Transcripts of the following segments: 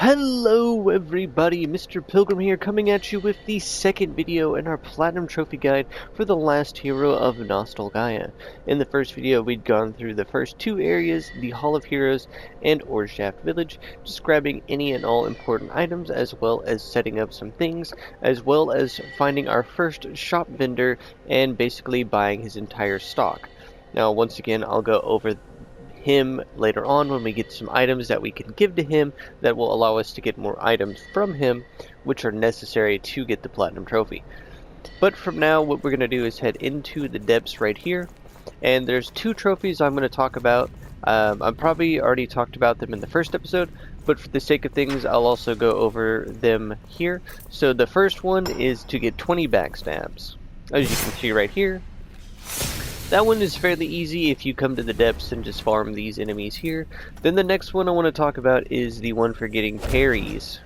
Hello everybody, Mr. Pilgrim here, coming at you with the second video in our Platinum Trophy Guide for the last hero of Nostalgaia. In the first video, we'd gone through the first two areas, the Hall of Heroes and Orshaft Village, just grabbing any and all important items, as well as setting up some things, as well as finding our first shop vendor and basically buying his entire stock. Now, once again, I'll go over him later on when we get some items that we can give to him that will allow us to get more items from him, which are necessary to get the Platinum Trophy. But from now, what we're going to do is head into the depths right here, and there's two trophies I'm going to talk about. I've probably already talked about them in the first episode, but for the sake of things, I'll also go over them here. So the first one is to get 20 backstabs. As you can see right here, that one is fairly easy if you come to the depths and just farm these enemies here. Then the next one I want to talk about is the one for getting parries.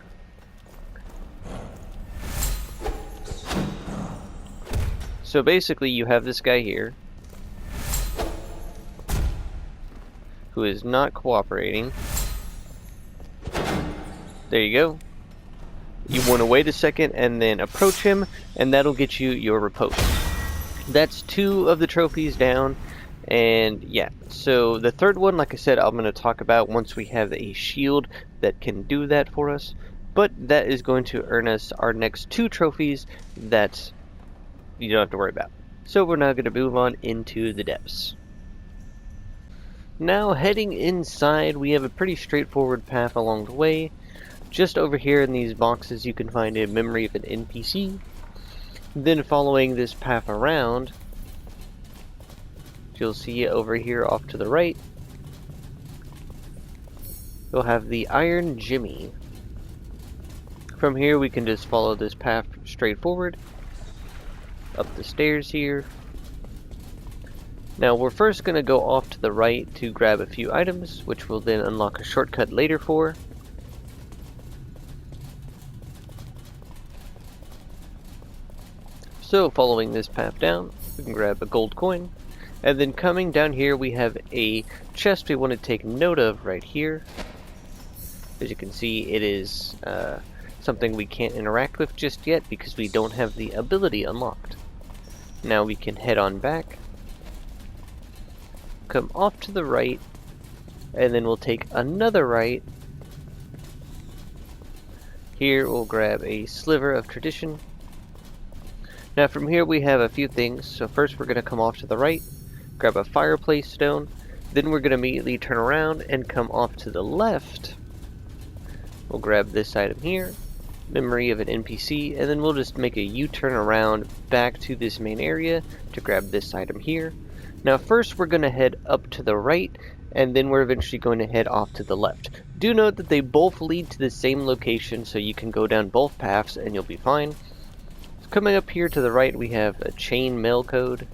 So basically you have this guy here who is not cooperating. There you go. You want to wait a second and then approach him, and that'll get you your riposte. That's two of the trophies down, and yeah, so the third one, like I said, I'm going to talk about once we have a shield that can do that for us, but that is going to earn us our next two trophies that you don't have to worry about. So we're now going to move on into the depths. Now heading inside, we have a pretty straightforward path along the way. Just over here in these boxes you can find a memory of an NPC. Then following this path around, you'll see over here off to the right, you'll have the Iron Jimmy. From here we can just follow this path straight forward, up the stairs here. Now we're first going to go off to the right to grab a few items, which will then unlock a shortcut later for. So following this path down, we can grab a gold coin, and then coming down here we have a chest we want to take note of right here. As you can see, it is something we can't interact with just yet because we don't have the ability unlocked. Now we can head on back, come off to the right, and then we'll take another right. Here we'll grab a sliver of tradition. Now from here we have a few things. So first we're going to come off to the right, grab a fireplace stone, then we're going to immediately turn around and come off to the left. We'll grab this item here, memory of an NPC, and then we'll just make a U-turn around back to this main area to grab this item here. Now first we're going to head up to the right, and then we're eventually going to head off to the left. Do note that they both lead to the same location, so you can go down both paths and you'll be fine. Coming up here to the right, we have a chain mail code.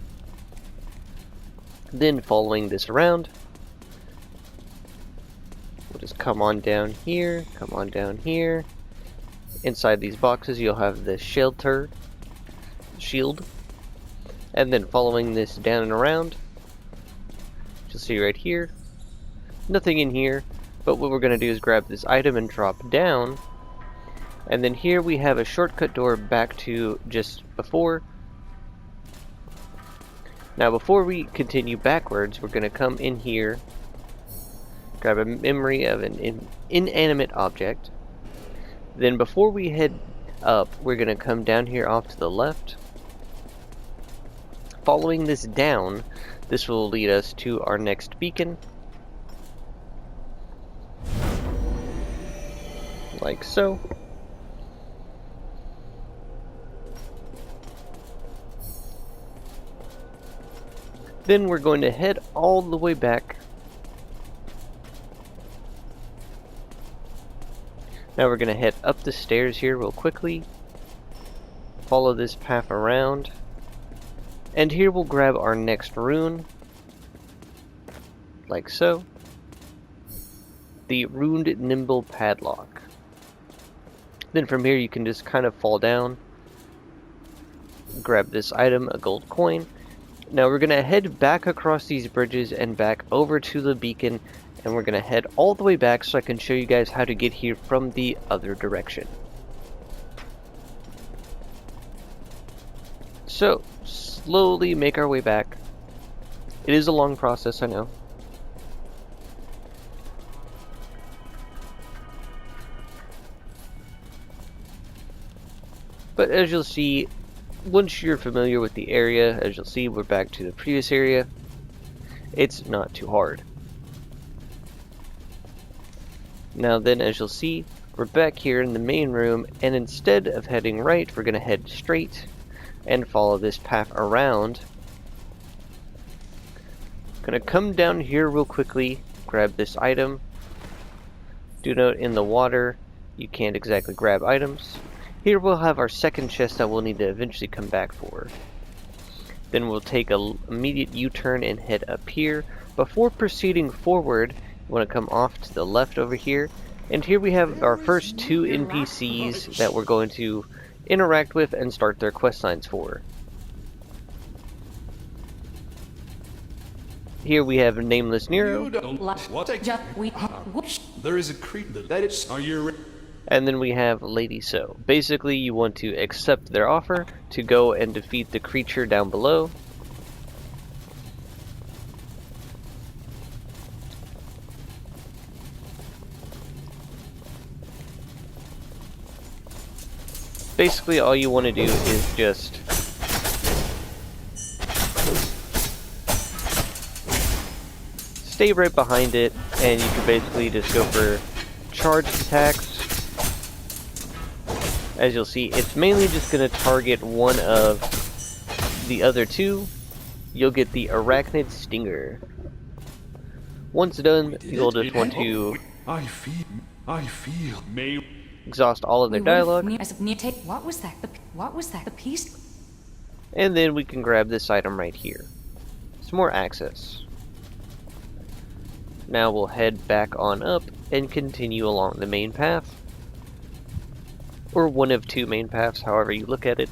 Then following this around, we'll just come on down here, come on down here. Inside these boxes you'll have the shield. And then following this down and around, you'll see right here, nothing in here, but what we're going to do is grab this item and drop down. And then here we have a shortcut door back to just before. Now before we continue backwards, we're going to come in here, grab a memory of an inanimate object. Then before we head up, we're going to come down here off to the left. Following this down, this will lead us to our next beacon. Like so. Then we're going to head all the way back. Now we're going to head up the stairs here real quickly. Follow this path around. And here we'll grab our next rune. Like so. The Runed Nimble Padlock. Then from here you can just kind of fall down. Grab this item, a gold coin. Now we're going to head back across these bridges and back over to the beacon, and we're going to head all the way back so I can show you guys how to get here from the other direction. So, slowly make our way back. It is a long process, I know. But as you'll see, once you're familiar with the area, as you'll see, we're back to the previous area. It's not too hard. Now then, as you'll see, we're back here in the main room, and instead of heading right, we're going to head straight and follow this path around. Gonna come down here real quickly, grab this item. Do note in the water, you can't exactly grab items. Here we'll have our second chest that we'll need to eventually come back for. Then we'll take an immediate U-turn and head up here. Before proceeding forward, you want to come off to the left over here. And here we have our first two NPCs that we're going to interact with and start their quest lines for. Here we have Nameless Nero. There is a creature that is. Are you? And then we have Lady So. Basically, you want to accept their offer to go and defeat the creature down below. Basically, all you want to do is just stay right behind it, and you can basically just go for charged attacks. As you'll see, it's mainly just going to target one of the other two. You'll get the Arachnid Stinger. Once done, you'll just want to I feel. May. Exhaust all of their dialogue. What was that? What was that? The piece? And then we can grab this item right here. Some more access. Now we'll head back on up and continue along the main path. Or one of two main paths, however you look at it.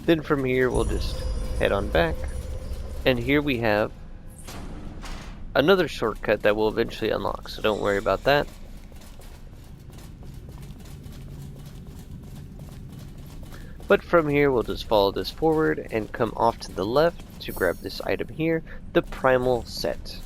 Then from here we'll just head on back. And here we have another shortcut that will eventually unlock, so don't worry about that. But from here we'll just follow this forward and come off to the left to grab this item here, the Primal Set.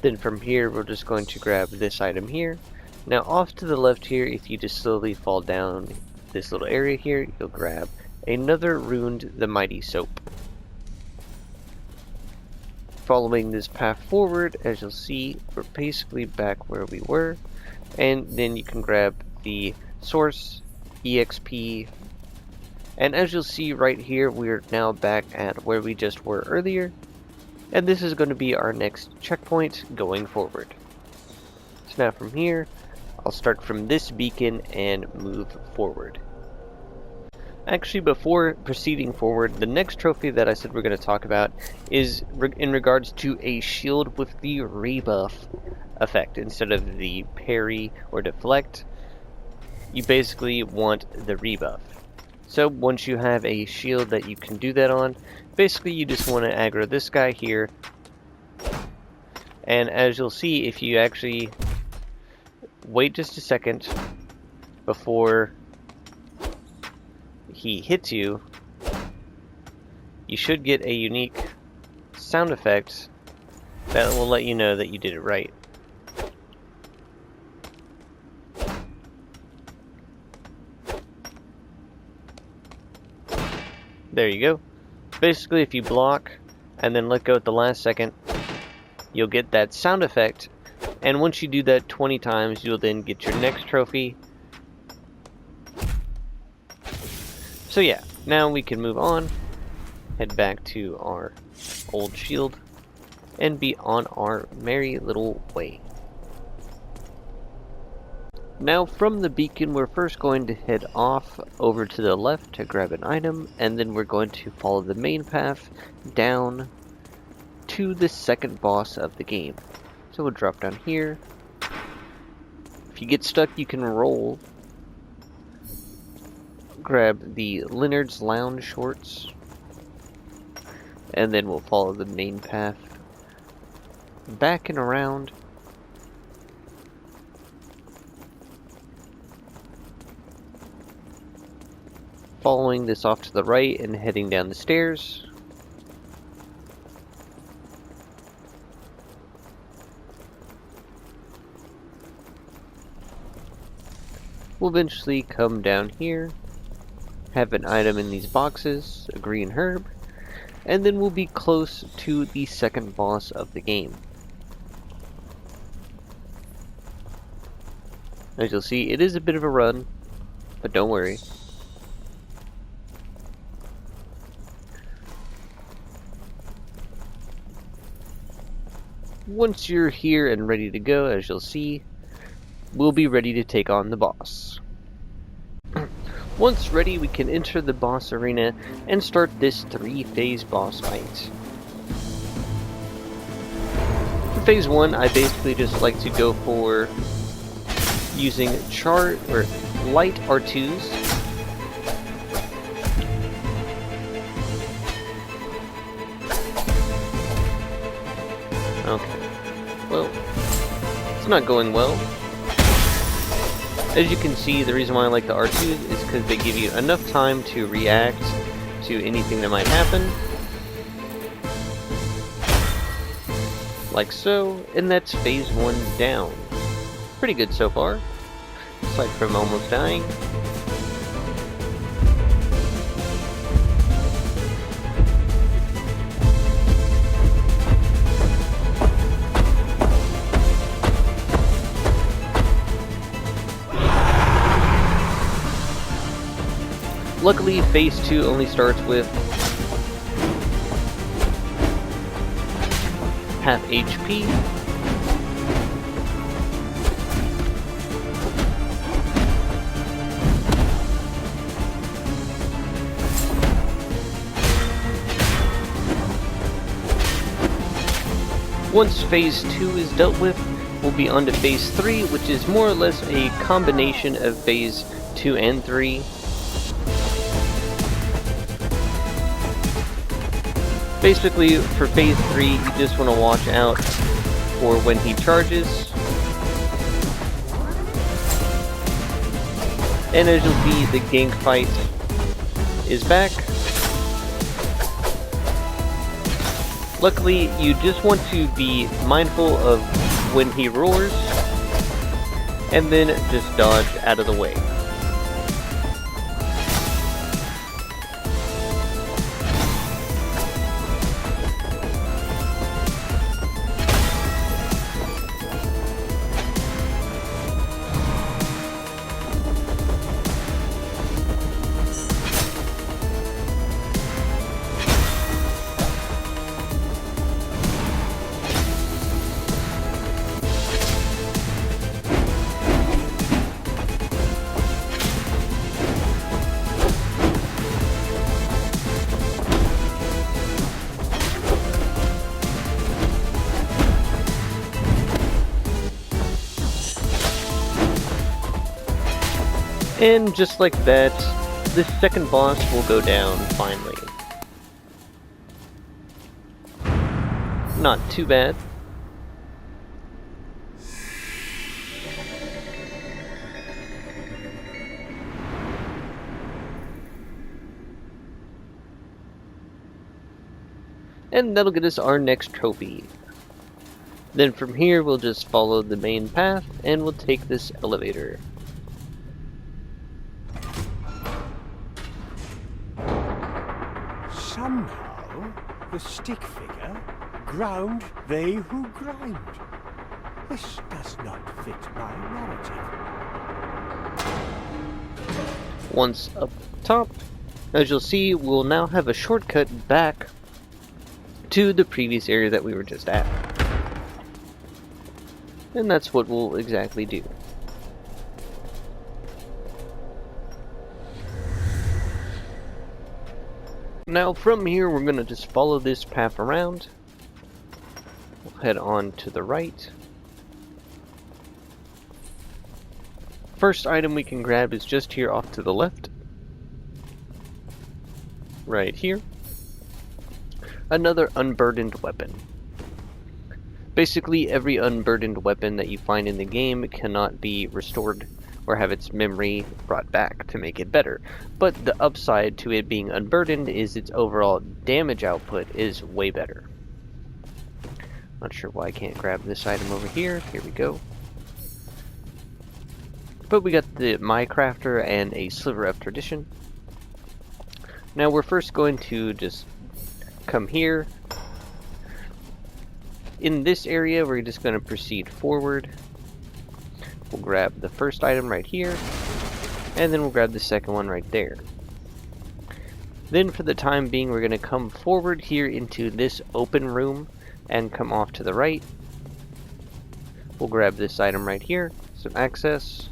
Then from here we're just going to grab this item here. Now off to the left here, if you just slowly fall down this little area here, you'll grab another Ruined the Mighty Soap. Following this path forward, as you'll see, we're basically back where we were, and then you can grab the Source EXP, and as you'll see right here, we're now back at where we just were earlier, and this is going to be our next checkpoint going forward. So now from here, I'll start from this beacon and move forward. Actually, before proceeding forward, the next trophy that I said we're going to talk about is in regards to a shield with the rebuff effect. Instead of the parry or deflect, you basically want the rebuff. So once you have a shield that you can do that on, basically you just want to aggro this guy here. And as you'll see, if you actually wait just a second before he hits you, you should get a unique sound effect that will let you know that you did it right. There you go. Basically, if you block and then let go at the last second, you'll get that sound effect, and once you do that 20 times, you'll then get your next trophy. So yeah, now we can move on, head back to our old shield, and be on our merry little way. Now from the beacon, we're first going to head off over to the left to grab an item, and then we're going to follow the main path down to the second boss of the game. So we'll drop down here. If you get stuck, you can roll. Grab the Leonard's Lounge shorts. and then we'll follow the main path back and around. Following this off to the right and heading down the stairs. We'll eventually come down here, have an item in these boxes, a green herb, and then we'll be close to the second boss of the game. As you'll see, it is a bit of a run, but don't worry. Once you're here and ready to go, as you'll see, we'll be ready to take on the boss. Once ready, we can enter the boss arena and start this 3-phase boss fight. For phase 1, I basically just like to go for using light R2s. Okay, well, it's not going well. As you can see, the reason why I like the R2s is because they give you enough time to react to anything that might happen. Like so, and that's phase 1 down. Pretty good so far, aside from almost dying. Luckily, phase 2 only starts with half HP. Once phase 2 is dealt with, we'll be on to phase 3, which is more or less a combination of phase 2 and 3. Basically, for phase 3, you just want to watch out for when he charges. And as you'll see, the gank fight is back. Luckily, you just want to be mindful of when he roars, and then just dodge out of the way. And just like that, the second boss will go down finally. Not too bad. And that'll get us our next trophy. Then from here we'll just follow the main path and we'll take this elevator. Somehow, the stick figure ground they who grind. This does not fit my narrative. Once up top, as you'll see, we'll now have a shortcut back to the previous area that we were just at. And that's what we'll exactly do. Now from here we're going to just follow this path around. We'll head on to the right. First item we can grab is just here off to the left. Right here. another unburdened weapon. Basically, every unburdened weapon that you find in the game cannot be restored or have its memory brought back to make it better. But the upside to it being unburdened is its overall damage output is way better. Not sure why I can't grab this item over here. Here we go. But we got the Minecrafter and a Sliver of Tradition. Now we're first going to just come here. In this area, we're just going to proceed forward. We'll grab the first item right here, and then we'll grab the second one right there. Then for the time being, we're going to come forward here into this open room and come off to the right. We'll grab this item right here, some access.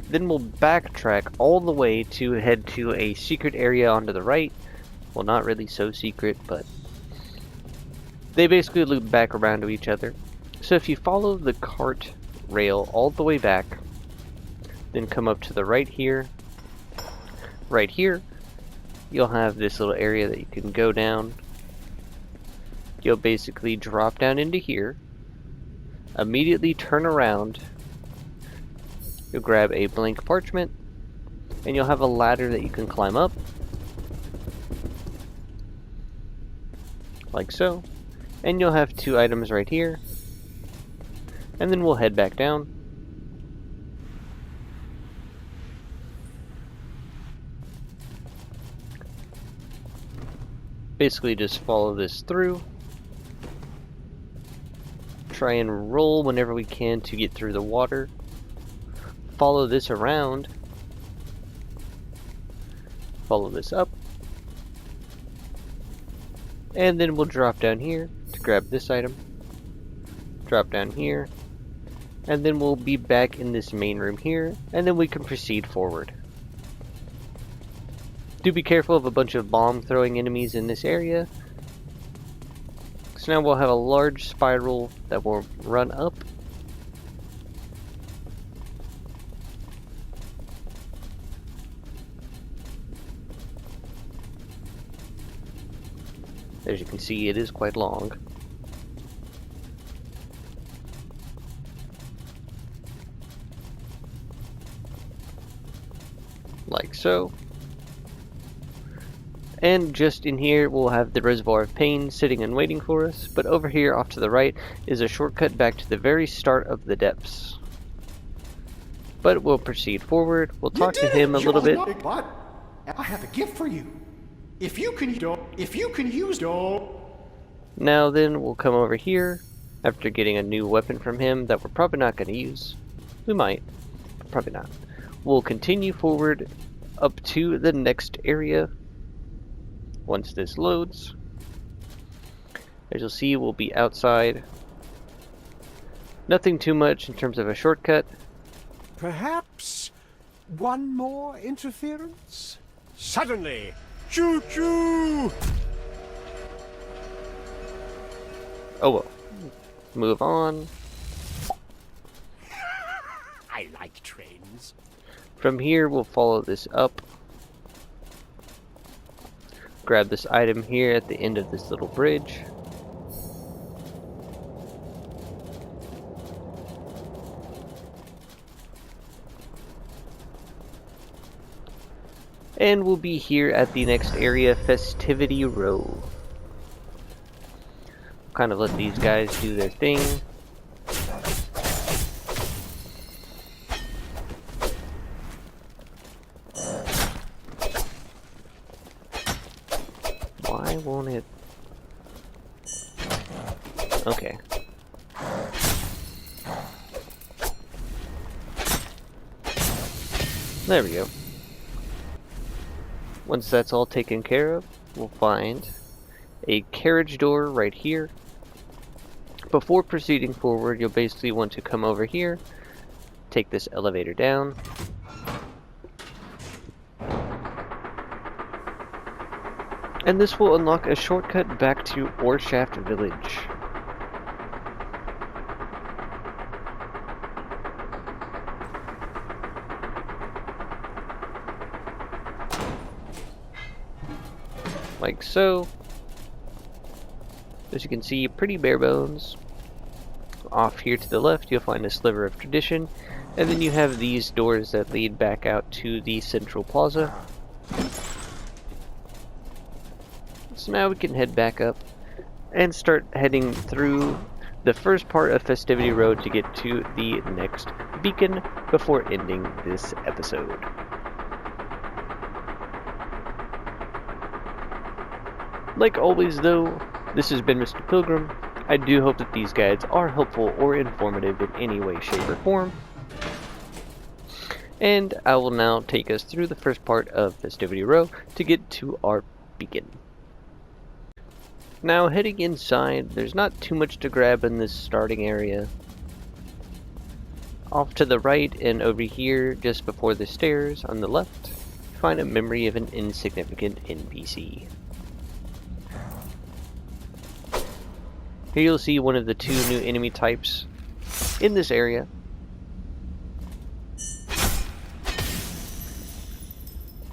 Then we'll backtrack all the way to head to a secret area onto the right. Well, not really so secret, but they basically loop back around to each other. So if you follow the cart rail all the way back, then come up to the right here, you'll have this little area that you can go down. You'll basically drop down into here, immediately turn around, you'll grab a blank parchment, and you'll have a ladder that you can climb up, like so, and you'll have two items right here, and then we'll head back down. Basically just follow this through. Try and roll whenever we can to get through the water. Follow this around. Follow this up. And then we'll drop down here to grab this item. Drop down here. And then we'll be back in this main room here. And then we can proceed forward. Do be careful of a bunch of bomb throwing enemies in this area. So now we'll have a large spiral that will run up. As you can see, it is quite long. Like so. And just in here, we'll have the Reservoir of Pain sitting and waiting for us. But over here, off to the right, is a shortcut back to the very start of the depths. But we'll proceed forward. We'll talk to him a little bit. But I have a gift for you. If you can use it. Now then, we'll come over here after getting a new weapon from him that we're probably not going to use. We might, but probably not. We'll continue forward up to the next area. Once this loads, as you'll see, we'll be outside. Nothing too much in terms of a shortcut. Perhaps one more interference? Suddenly! Choo-choo! Oh well. Move on. I like trains. From here, we'll follow this up. Grab this item here at the end of this little bridge. And we'll be here at the next area, Festivity Row. Kind of let these guys do their thing. Why won't it? Okay. There we go. Once that's all taken care of, we'll find a carriage door right here. Before proceeding forward, you'll basically want to come over here, take this elevator down. And this will unlock a shortcut back to Oreshaft Village. Like so. As you can see, pretty bare bones. Off here to the left, you'll find a sliver of tradition, and then you have these doors that lead back out to the central plaza. So now we can head back up and start heading through the first part of Festivity Road to get to the next beacon before ending this episode. Like always though, this has been Mr. Pilgrim. I do hope that these guides are helpful or informative in any way, shape, or form. And I will now take us through the first part of Festivity Row to get to our beacon. Now heading inside, there's not too much to grab in this starting area. Off to the right and over here, just before the stairs on the left, you find a memory of an insignificant NPC. Here you'll see one of the two new enemy types in this area.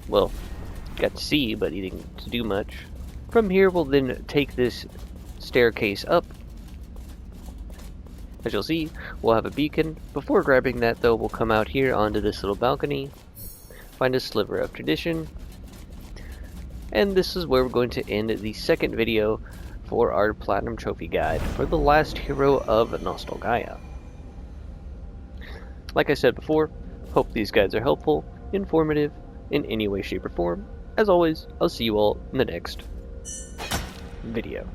Well, got to see, but he didn't do much. From here we'll then take this staircase up. As you'll see, we'll have a beacon. Before grabbing that though, we'll come out here onto this little balcony, find a sliver of tradition, and this is where we're going to end the second video for our Platinum Trophy Guide for the last hero of Nostalgaia. Like I said before, hope these guides are helpful, informative, in any way, shape, or form. As always, I'll see you all in the next video.